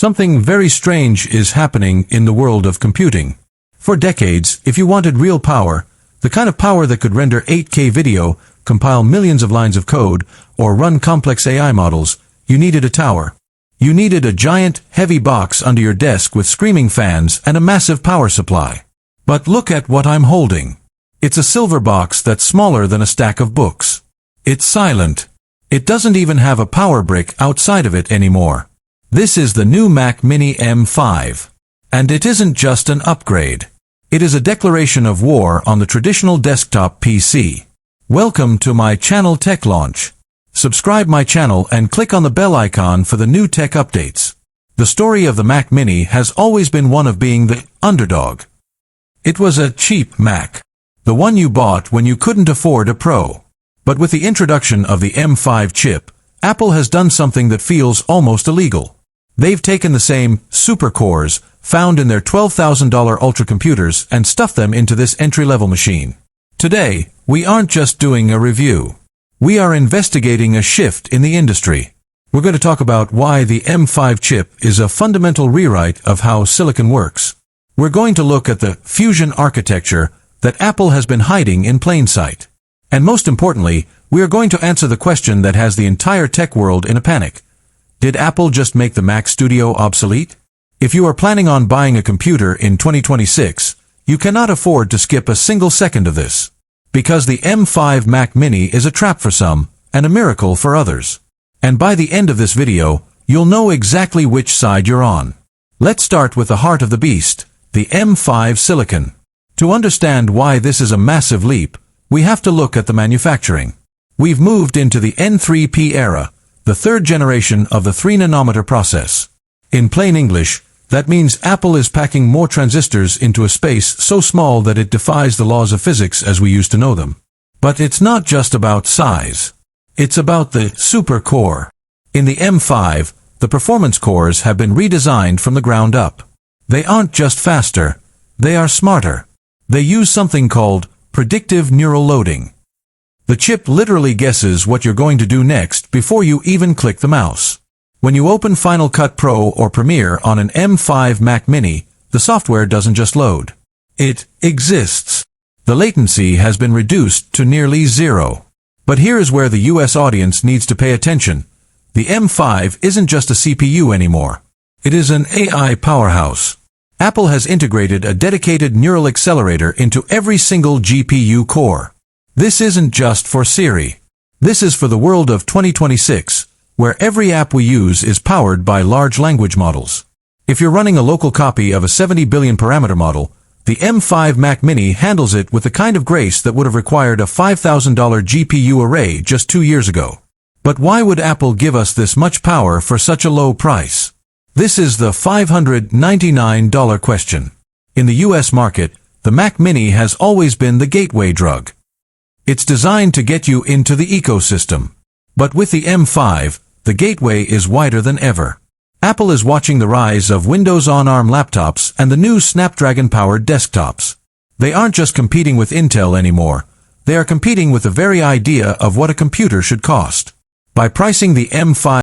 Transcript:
Something very strange is happening in the world of computing. For decades, if you wanted real power, the kind of power that could render 8K video, compile millions of lines of code, or run complex AI models, you needed a tower. You needed a giant, heavy box under your desk with screaming fans and a massive power supply. But look at what I'm holding. It's a silver box that's smaller than a stack of books. It's silent. It doesn't even have a power brick outside of it anymore. This is the new Mac Mini M5. And it isn't just an upgrade. It is a declaration of war on the traditional desktop PC. Welcome to my channel Tech Launch. Subscribe my channel and click on the bell icon for the new tech updates. The story of the Mac Mini has always been one of being the underdog. It was a cheap Mac. The one you bought when you couldn't afford a Pro. But with the introduction of the M5 chip, Apple has done something that feels almost illegal. They've taken the same super cores found in their $12,000 Ultra computers and stuffed them into this entry-level machine. Today, we aren't just doing a review. We are investigating a shift in the industry. We're going to talk about why the M5 chip is a fundamental rewrite of how silicon works. We're going to look at the fusion architecture that Apple has been hiding in plain sight. And most importantly, we are going to answer the question that has the entire tech world in a panic. Did Apple just make the Mac Studio obsolete? If you are planning on buying a computer in 2026, you cannot afford to skip a single second of this. Because the M5 Mac Mini is a trap for some, and a miracle for others. And by the end of this video, you'll know exactly which side you're on. Let's start with the heart of the beast, the M5 Silicon. To understand why this is a massive leap, we have to look at the manufacturing. We've moved into the N3P era, the third generation of the 3nm process. In plain English, that means Apple is packing more transistors into a space so small that it defies the laws of physics as we used to know them. But it's not just about size. It's about the super core. In the M5, the performance cores have been redesigned from the ground up. They aren't just faster, they are smarter. They use something called predictive neural loading. The chip literally guesses what you're going to do next before you even click the mouse. When you open Final Cut Pro or Premiere on an M5 Mac Mini, the software doesn't just load. It exists. The latency has been reduced to nearly zero. But here is where the US audience needs to pay attention. The M5 isn't just a CPU anymore. It is an AI powerhouse. Apple has integrated a dedicated neural accelerator into every single GPU core. This isn't just for Siri. This is for the world of 2026, where every app we use is powered by large language models. If you're running a local copy of a 70 billion parameter model, the M5 Mac Mini handles it with the kind of grace that would have required a $5,000 GPU array just 2 years ago. But why would Apple give us this much power for such a low price? This is the $599 question. In the US market, the Mac Mini has always been the gateway drug. It's designed to get you into the ecosystem. But with the M5, the gateway is wider than ever. Apple is watching the rise of Windows on ARM laptops and the new Snapdragon-powered desktops. They aren't just competing with Intel anymore. They are competing with the very idea of what a computer should cost. By pricing the M5